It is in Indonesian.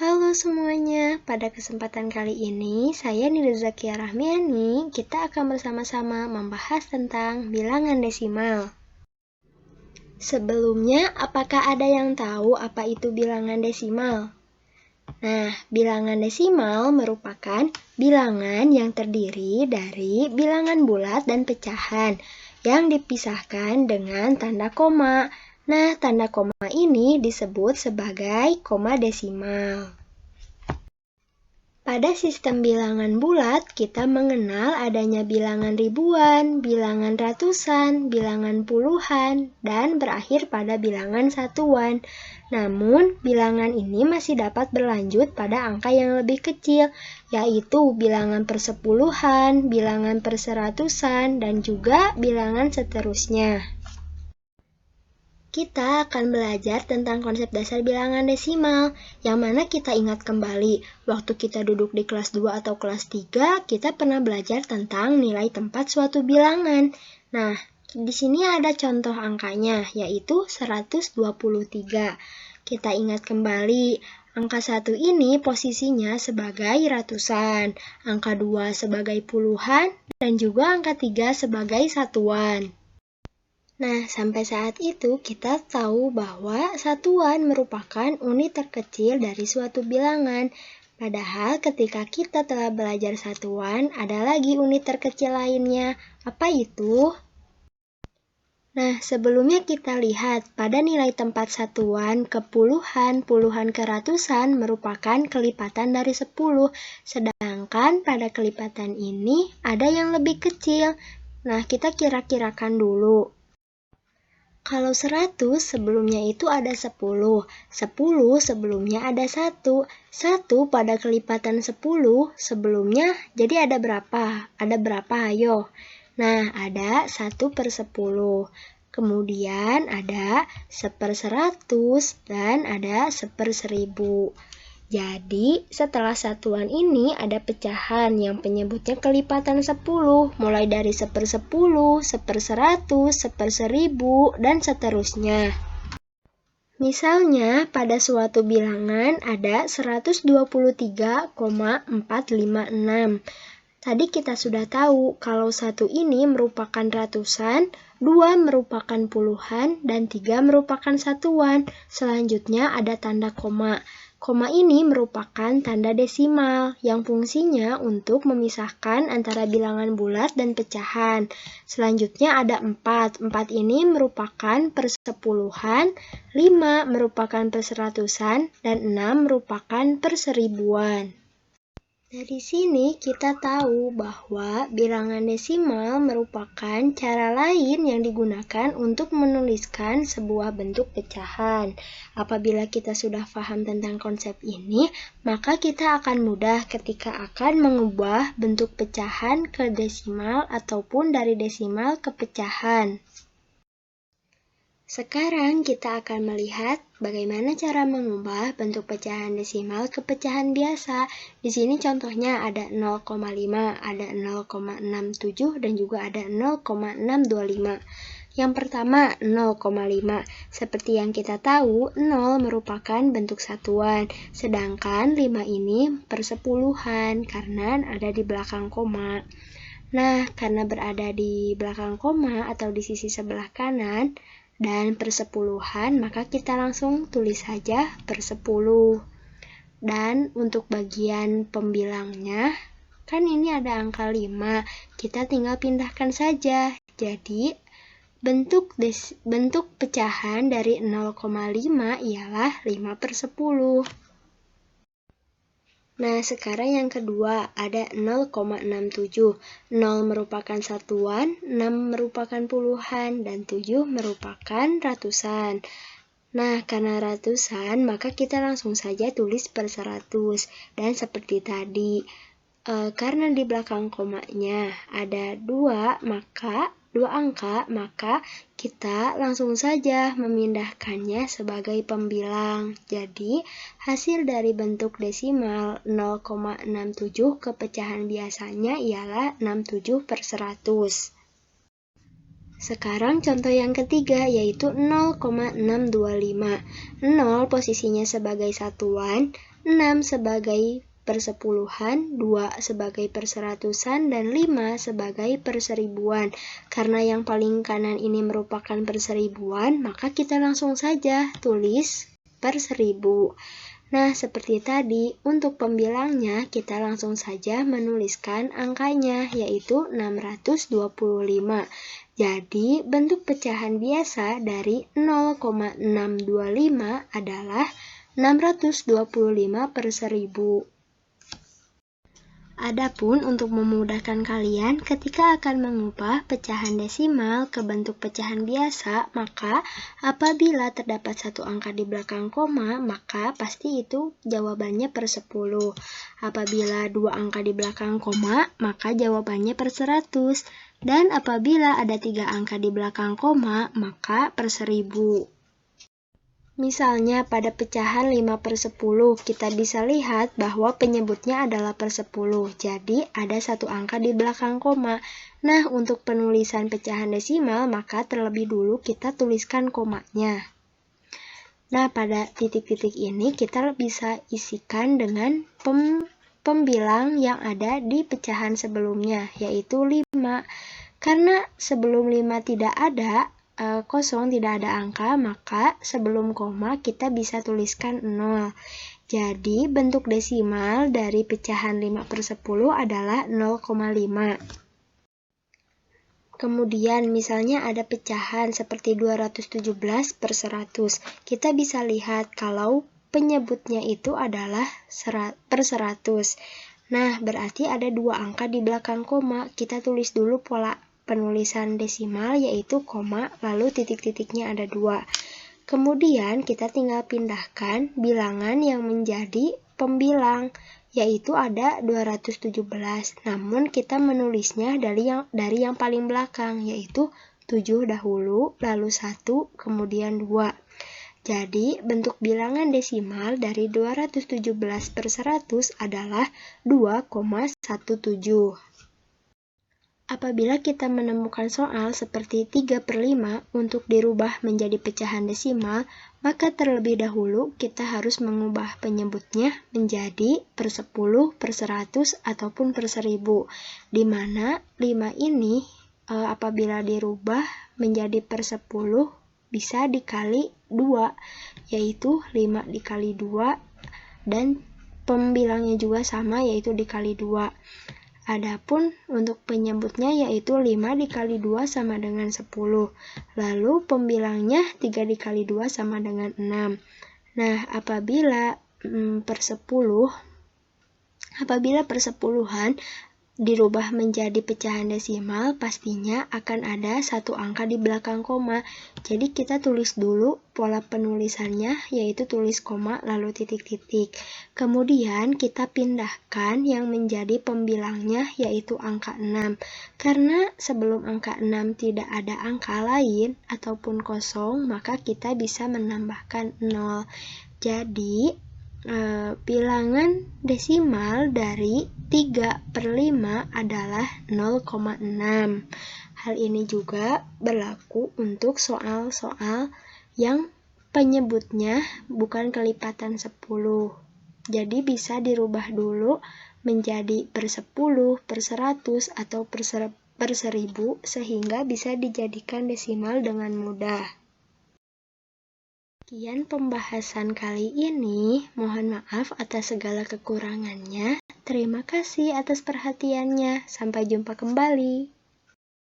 Halo semuanya, pada kesempatan kali ini saya Nida Zakia Rahmiani. Kita akan bersama-sama membahas tentang bilangan desimal. Sebelumnya, apakah ada yang tahu apa itu bilangan desimal? Nah, bilangan desimal merupakan bilangan yang terdiri dari bilangan bulat dan pecahan yang dipisahkan dengan tanda koma. Nah, tanda koma ini disebut sebagai koma desimal. Pada sistem bilangan bulat, kita mengenal adanya bilangan ribuan, bilangan ratusan, bilangan puluhan, dan berakhir pada bilangan satuan. Namun, bilangan ini masih dapat berlanjut pada angka yang lebih kecil, yaitu bilangan persepuluhan, bilangan perseratusan, dan juga bilangan seterusnya. Kita akan belajar tentang konsep dasar bilangan desimal, yang mana kita ingat kembali, waktu kita duduk di kelas 2 atau kelas 3, kita pernah belajar tentang nilai tempat suatu bilangan. Nah, di sini ada contoh angkanya, yaitu 123. Kita ingat kembali, angka 1 ini posisinya sebagai ratusan, angka 2 sebagai puluhan, dan juga angka 3 sebagai satuan. Nah, sampai saat itu kita tahu bahwa satuan merupakan unit terkecil dari suatu bilangan. Padahal ketika kita telah belajar satuan, ada lagi unit terkecil lainnya. Apa itu? Nah, sebelumnya kita lihat pada nilai tempat satuan ke puluhan, puluhan ke ratusan merupakan kelipatan dari 10. Sedangkan pada kelipatan ini ada yang lebih kecil. Nah, kita kira-kirakan dulu. Kalau 100 sebelumnya itu ada 10, 10 sebelumnya ada 1, 1 pada kelipatan 10 sebelumnya jadi ada berapa? Ada berapa ayo? Nah, ada 1/10. Kemudian ada 1/100 dan ada 1/1000. Jadi, setelah satuan ini ada pecahan yang penyebutnya kelipatan 10, mulai dari 1/10, 1/100, 1/1000, dan seterusnya. Misalnya, pada suatu bilangan ada 123,456. Tadi kita sudah tahu kalau 1 ini merupakan ratusan, 2 merupakan puluhan, dan 3 merupakan satuan. Selanjutnya ada tanda koma. Koma ini merupakan tanda desimal yang fungsinya untuk memisahkan antara bilangan bulat dan pecahan. Selanjutnya ada 4. 4 ini merupakan persepuluhan, 5 merupakan perseratusan, dan 6 merupakan perseribuan. Dari sini kita tahu bahwa bilangan desimal merupakan cara lain yang digunakan untuk menuliskan sebuah bentuk pecahan. Apabila kita sudah paham tentang konsep ini, maka kita akan mudah ketika akan mengubah bentuk pecahan ke desimal ataupun dari desimal ke pecahan. Sekarang kita akan melihat bagaimana cara mengubah bentuk pecahan desimal ke pecahan biasa. Di sini contohnya ada 0,5, ada 0,67, dan juga ada 0,625. Yang pertama, 0,5. Seperti yang kita tahu, 0 merupakan bentuk satuan, sedangkan 5 ini persepuluhan karena ada di belakang koma. Nah, karena berada di belakang koma atau di sisi sebelah kanan, dan persepuluhan, maka kita langsung tulis saja per10. Dan untuk bagian pembilangnya, kan ini ada angka 5, kita tinggal pindahkan saja. Jadi, bentuk pecahan dari 0,5 ialah 5/10. Nah, sekarang yang kedua, ada 0,67. 0 merupakan satuan, 6 merupakan puluhan, dan 7 merupakan ratusan. Nah, karena ratusan, maka kita langsung saja tulis per 100. Dan seperti tadi, karena di belakang komanya ada 2 angka, maka kita langsung saja memindahkannya sebagai pembilang. Jadi, hasil dari bentuk desimal 0,67 ke pecahan biasanya ialah 67/100. Sekarang contoh yang ketiga yaitu 0,625. 0 posisinya sebagai satuan, 6 sebagai persepuluhan, 2 sebagai perseratusan, dan 5 sebagai perseribuan. Karena yang paling kanan ini merupakan perseribuan, maka kita langsung saja tulis per 1000. Nah, seperti tadi, untuk pembilangnya kita langsung saja menuliskan angkanya, yaitu 625. Jadi, bentuk pecahan biasa dari 0,625 adalah 625 per 1000. Adapun untuk memudahkan kalian ketika akan mengubah pecahan desimal ke bentuk pecahan biasa, maka apabila terdapat satu angka di belakang koma, maka pasti itu jawabannya per 10. Apabila dua angka di belakang koma, maka jawabannya per 100. Dan apabila ada 3 angka di belakang koma, maka per 1000. Misalnya pada pecahan 5 per 10, kita bisa lihat bahwa penyebutnya adalah per 10, jadi ada satu angka di belakang koma. Nah, untuk penulisan pecahan desimal, maka terlebih dulu kita tuliskan komanya. Nah, pada titik-titik ini kita bisa isikan dengan pembilang yang ada di pecahan sebelumnya, yaitu 5. Karena sebelum 5 tidak ada, kosong tidak ada angka, maka sebelum koma kita bisa tuliskan 0. Jadi bentuk desimal dari pecahan 5 per 10 adalah 0,5. Kemudian misalnya ada pecahan seperti 217 per 100. Kita bisa lihat kalau penyebutnya itu adalah per 100. Nah, berarti ada 2 angka di belakang koma. Kita tulis dulu pola penulisan desimal yaitu koma, lalu titik-titiknya ada 2. Kemudian kita tinggal pindahkan bilangan yang menjadi pembilang, yaitu ada 217. Namun kita menulisnya dari yang paling belakang, yaitu 7 dahulu, lalu 1, kemudian 2. Jadi bentuk bilangan desimal dari 217 per 100 adalah 2,17. Apabila kita menemukan soal seperti 3 per 5 untuk dirubah menjadi pecahan desimal, maka terlebih dahulu kita harus mengubah penyebutnya menjadi per 10, per 100, ataupun per 1000. Di mana 5 ini apabila dirubah menjadi per 10 bisa dikali 2, yaitu 5 dikali 2, dan pembilangnya juga sama, yaitu dikali 2. Adapun untuk penyebutnya yaitu 5 dikali 2 sama dengan 10. Lalu pembilangnya 3 dikali 2 sama dengan 6. Nah, apabila persepuluhan dirubah menjadi pecahan desimal, pastinya akan ada satu angka di belakang koma. Jadi kita tulis dulu pola penulisannya, yaitu tulis koma lalu titik-titik. Kemudian kita pindahkan yang menjadi pembilangnya, yaitu angka 6. Karena sebelum angka 6 tidak ada angka lain ataupun kosong, maka kita bisa menambahkan 0. Jadi bilangan desimal dari 3 per 5 adalah 0,6. Hal ini juga berlaku untuk soal-soal yang penyebutnya bukan kelipatan 10. Jadi bisa dirubah dulu menjadi per 10, per 100, atau per 1000 sehingga bisa dijadikan desimal dengan mudah. Sekian pembahasan kali ini, mohon maaf atas segala kekurangannya. Terima kasih atas perhatiannya. Sampai jumpa kembali.